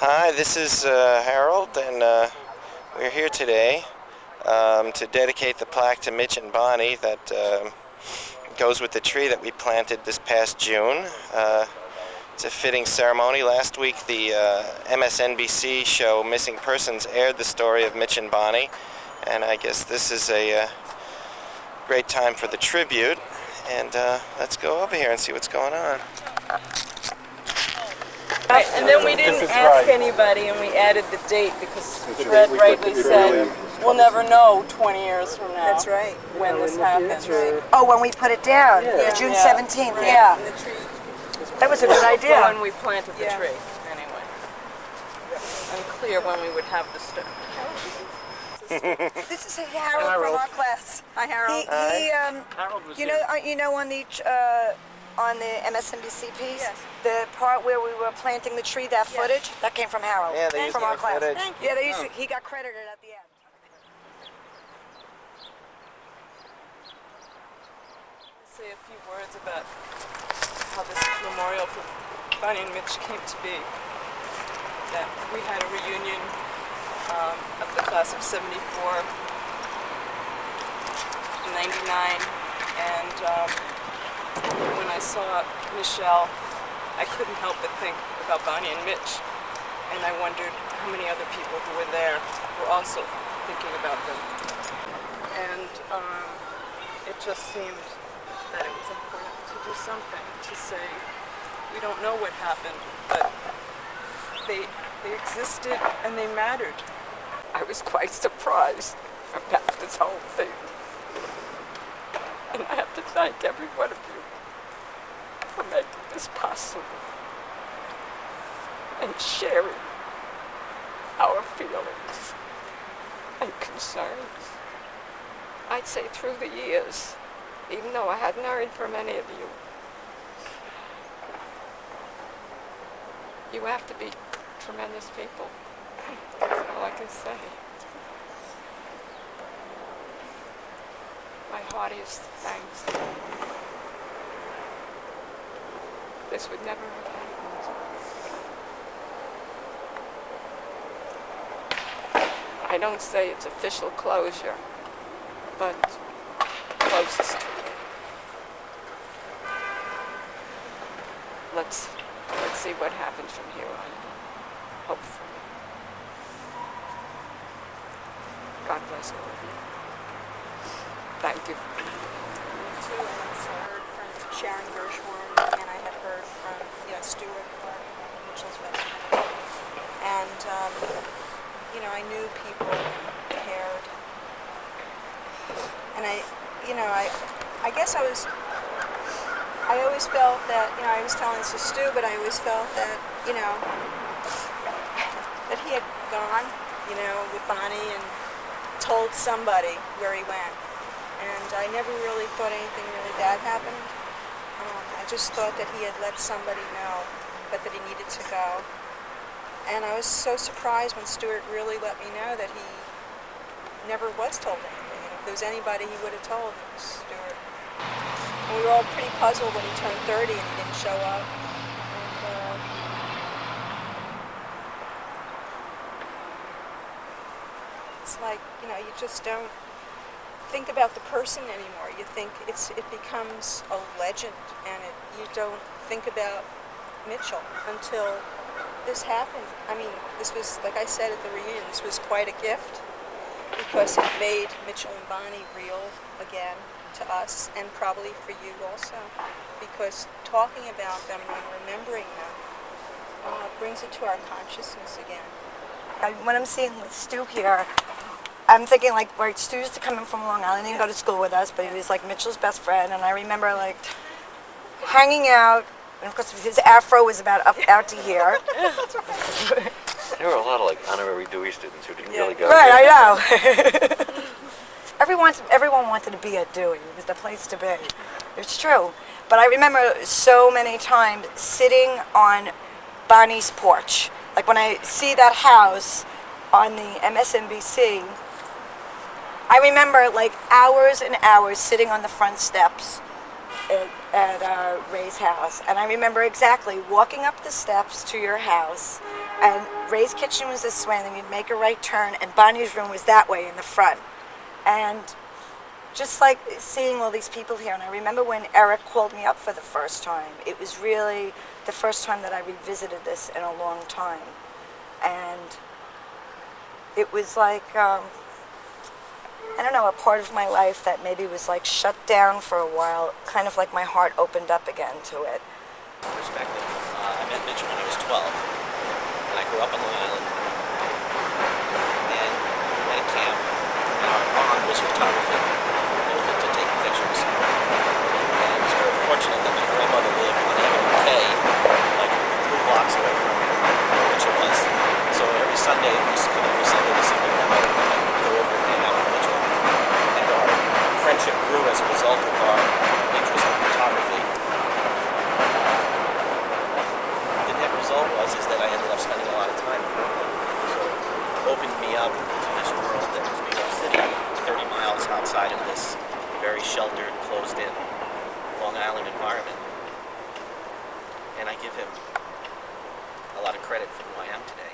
Hi, this is Harold, and we're here today to dedicate the plaque to Mitch and Bonnie that goes with the tree that we planted this past June. It's a fitting ceremony. Last week the MSNBC show Missing Persons aired the story of Mitch and Bonnie, and I guess this is a great time for the tribute. And let's go over here and see what's going on. Right, and then we didn't ask anybody, and we added the date because Fred rightly said we'll never know 20 years from now. That's right. When this happens. Oh, when we put it down, June 17th. Yeah. That was a good idea. Well, when we planted the tree, anyway. Unclear when we would have the stuff. This is Harold from our class. Hi, Harold. Harold was you know, on the MSNBC piece, the part where we were planting the tree, that footage, that came from Harold. Yeah, they used from our class. footage. Yeah, he got credited at the end. Say a few words about how this memorial for Bonnie and Mitch came to be. That we had a reunion of the class of 74 in 99, and when I saw Michelle, I couldn't help but think about Bonnie and Mitch, and I wondered how many other people who were there were also thinking about them. And it just seemed that it was important to do something, to say, we don't know what happened, but they existed and they mattered. I was quite surprised about this whole thing. And I have to thank every one of you for making this possible and sharing our feelings and concerns. I'd say through the years, even though I hadn't heard from any of you, you have to be tremendous people. That's all I can say. My heartiest thanks. This would never have happened. I don't say it's official closure, but closest to it. Let's see what happens from here on. Hopefully. God bless all of you. Thank you. Too, and I heard from Sharon Gershwin, and I had heard from Stuart Clark, Mitchell's best friend. And I knew people cared. And I guess I always felt that, I was telling this to Stu, but I always felt that, that he had gone, with Bonnie and told somebody where he went. And I never really thought anything really bad happened. I just thought that he had let somebody know, but that he needed to go. And I was so surprised when Stuart really let me know that he never was told anything. And if there was anybody he would have told, it was Stuart. And we were all pretty puzzled when he turned 30 and he didn't show up. And, it's like, you just don't think about the person anymore. You think it becomes a legend, and you don't think about Mitchell until this happened. I mean, this was, like I said at the reunion, this was quite a gift because it made Mitchell and Bonnie real again to us, and probably for you also, because talking about them and remembering them brings it to our consciousness again. When I'm seeing Stu here, I'm thinking right, Stu used to come in from Long Island. He didn't go to school with us, but he was Mitchell's best friend. And I remember hanging out, and of course his afro was about out to here. There were a lot of honorary Dewey students who didn't really go. Right, I know. Everyone wanted to be at Dewey. It was the place to be. It's true. But I remember so many times sitting on Bonnie's porch. Like when I see that house on the MSNBC, I remember hours and hours sitting on the front steps at Ray's house. And I remember exactly walking up the steps to your house And Ray's kitchen was this way, and then you'd make a right turn, and Bonnie's room was that way in the front. And just like seeing all these people here, and I remember when Eric called me up for the first time, it was really the first time that I revisited this in a long time. And it was like, I don't know, a part of my life that maybe was like shut down for a while, kind of like my heart opened up again to it. Perspective. I met Mitch when I was 12, and I grew up on Long Island. And we met at camp, and our bond was photography. We both into taking pictures. And I was very fortunate that my grandmother lived on Avenue K, like 3 blocks away from where Mitchell was. So every Sunday, we used to come every Sunday to see my grandmother, and I'd go over and hang out with Mitchell. And our friendship grew as a result of our interest in photography. The net result was that I ended up spending a lot of time in Brooklyn. So it opened me up to this world that was New York City, 30 miles outside of this very sheltered, closed-in Long Island environment. And I give him a lot of credit for who I am today.